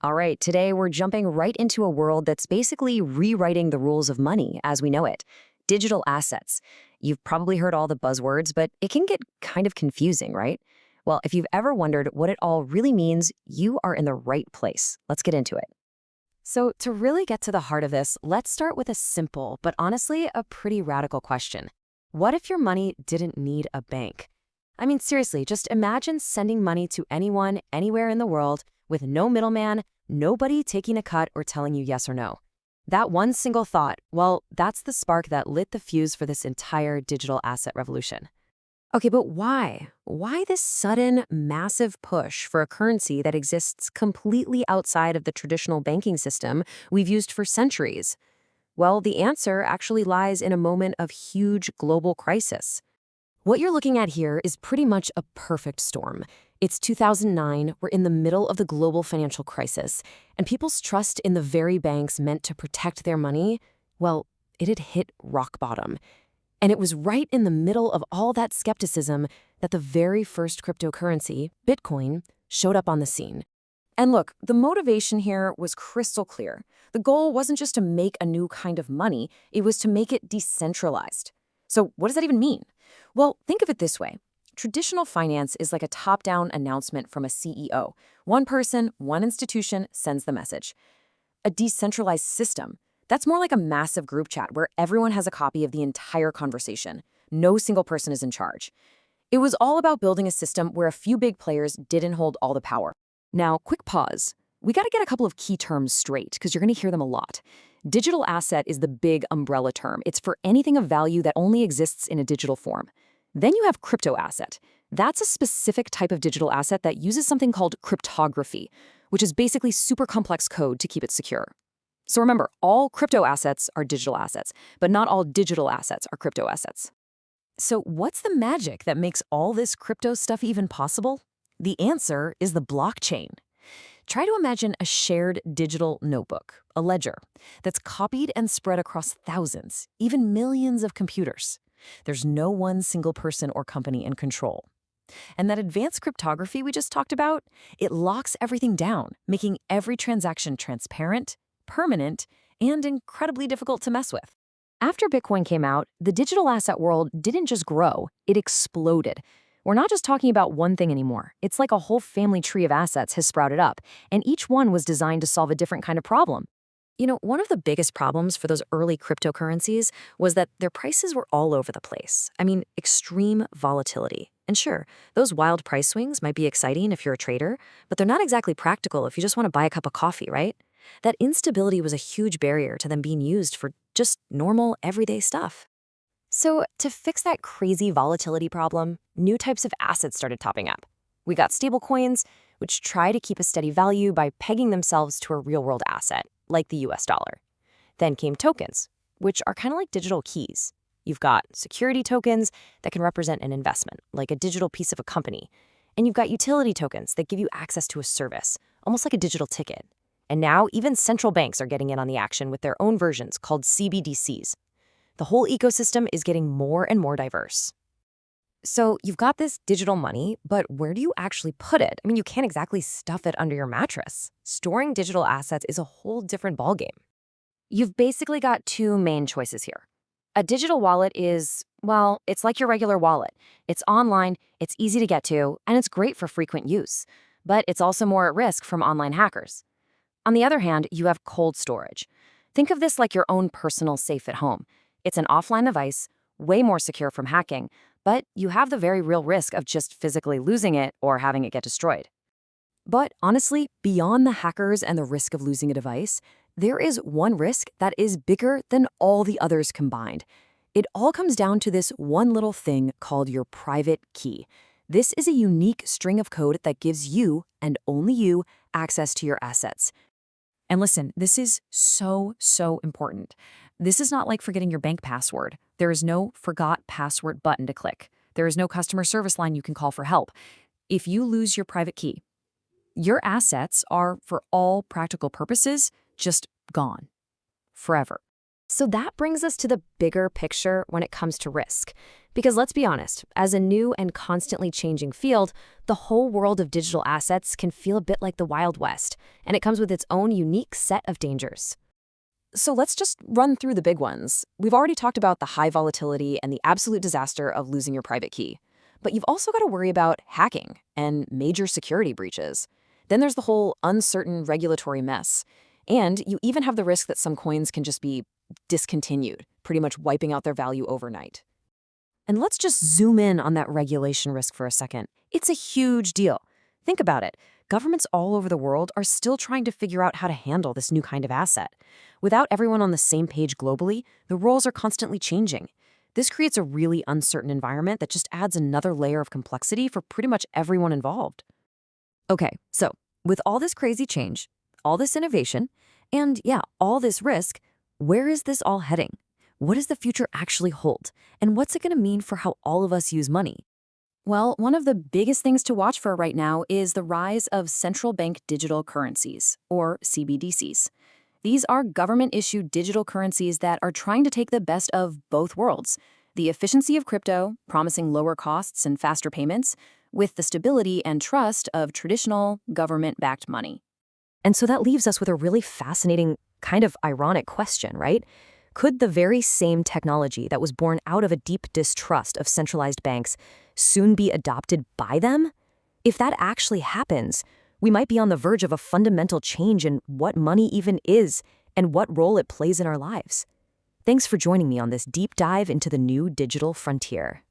All right, today we're jumping right into a world that's basically rewriting the rules of money as we know it. Digital assets. You've probably heard all the buzzwords, but it can get kind of confusing, right? Well, if you've ever wondered what it all really means, you are in the right place. Let's get into it. So, to really get to the heart of this, let's start with a simple, but honestly, a pretty radical question. What if your money didn't need a bank? I mean, seriously, just imagine sending money to anyone, anywhere in the world, with no middleman, nobody taking a cut or telling you yes or no. That one single thought, well, that's the spark that lit the fuse for this entire digital asset revolution. Okay, but why? Why this sudden, massive push for a currency that exists completely outside of the traditional banking system we've used for centuries? Well, the answer actually lies in a moment of huge global crisis. What you're looking at here is pretty much a perfect storm. It's 2009, we're in the middle of the global financial crisis, and people's trust in the very banks meant to protect their money, well, it had hit rock bottom. And it was right in the middle of all that skepticism that the very first cryptocurrency, Bitcoin, showed up on the scene. And look, the motivation here was crystal clear. The goal wasn't just to make a new kind of money, it was to make it decentralized. So, what does that even mean? Well, think of it this way. Traditional finance is like a top-down announcement from a CEO. One person, one institution sends the message. A decentralized system, that's more like a massive group chat where everyone has a copy of the entire conversation. No single person is in charge. It was all about building a system where a few big players didn't hold all the power. Now, quick pause. We got to get a couple of key terms straight because you're going to hear them a lot. Digital asset is the big umbrella term. It's for anything of value that only exists in a digital form. Then you have crypto asset. That's a specific type of digital asset that uses something called cryptography, which is basically super complex code to keep it secure. So remember, all crypto assets are digital assets, but not all digital assets are crypto assets. So what's the magic that makes all this crypto stuff even possible? The answer is the blockchain. Try to imagine a shared digital notebook, a ledger, that's copied and spread across thousands, even millions of computers. There's no one single person or company in control. And that advanced cryptography we just talked about, it locks everything down, making every transaction transparent, permanent, and incredibly difficult to mess with. After Bitcoin came out, the digital asset world didn't just grow, it exploded. We're not just talking about one thing anymore. It's like a whole family tree of assets has sprouted up, and each one was designed to solve a different kind of problem. One of the biggest problems for those early cryptocurrencies was that their prices were all over the place. I mean, extreme volatility. And sure, those wild price swings might be exciting if you're a trader, but they're not exactly practical if you just want to buy a cup of coffee, right? That instability was a huge barrier to them being used for just normal, everyday stuff. So, to fix that crazy volatility problem, new types of assets started popping up. We got stablecoins, which try to keep a steady value by pegging themselves to a real-world asset, like the US dollar. Then came tokens, which are kind of like digital keys. You've got security tokens that can represent an investment, like a digital piece of a company. And you've got utility tokens that give you access to a service, almost like a digital ticket. And now even central banks are getting in on the action with their own versions called CBDCs. The whole ecosystem is getting more and more diverse. So you've got this digital money, but where do you actually put it? I mean, you can't exactly stuff it under your mattress. Storing digital assets is a whole different ballgame. You've basically got two main choices here. A digital wallet is, well, it's like your regular wallet. It's online, it's easy to get to, and it's great for frequent use. But it's also more at risk from online hackers. On the other hand, you have cold storage. Think of this like your own personal safe at home. It's an offline device, way more secure from hacking, but you have the very real risk of just physically losing it or having it get destroyed. But honestly, beyond the hackers and the risk of losing a device, there is one risk that is bigger than all the others combined. It all comes down to this one little thing called your private key. This is a unique string of code that gives you, and only you, access to your assets. And listen, this is so important. This is not like forgetting your bank password. There is no forgot password button to click. There is no customer service line you can call for help. If you lose your private key, your assets are, for all practical purposes, just gone. Forever. So that brings us to the bigger picture when it comes to risk. Because let's be honest, as a new and constantly changing field, the whole world of digital assets can feel a bit like the Wild West, and it comes with its own unique set of dangers. So let's just run through the big ones. We've already talked about the high volatility and the absolute disaster of losing your private key. But you've also got to worry about hacking and major security breaches. Then there's the whole uncertain regulatory mess. And you even have the risk that some coins can just be discontinued, pretty much wiping out their value overnight. And let's just zoom in on that regulation risk for a second. It's a huge deal. Think about it. Governments all over the world are still trying to figure out how to handle this new kind of asset. Without everyone on the same page globally, the roles are constantly changing. This creates a really uncertain environment that just adds another layer of complexity for pretty much everyone involved. Okay, so with all this crazy change, all this innovation, and yeah, all this risk, where is this all heading? What does the future actually hold? And what's it going to mean for how all of us use money? Well, one of the biggest things to watch for right now is the rise of central bank digital currencies, or CBDCs. These are government-issued digital currencies that are trying to take the best of both worlds: the efficiency of crypto, promising lower costs and faster payments, with the stability and trust of traditional government-backed money. And so that leaves us with a really fascinating, kind of ironic question, right? Could the very same technology that was born out of a deep distrust of centralized banks soon be adopted by them? If that actually happens, we might be on the verge of a fundamental change in what money even is and what role it plays in our lives. Thanks for joining me on this deep dive into the new digital frontier.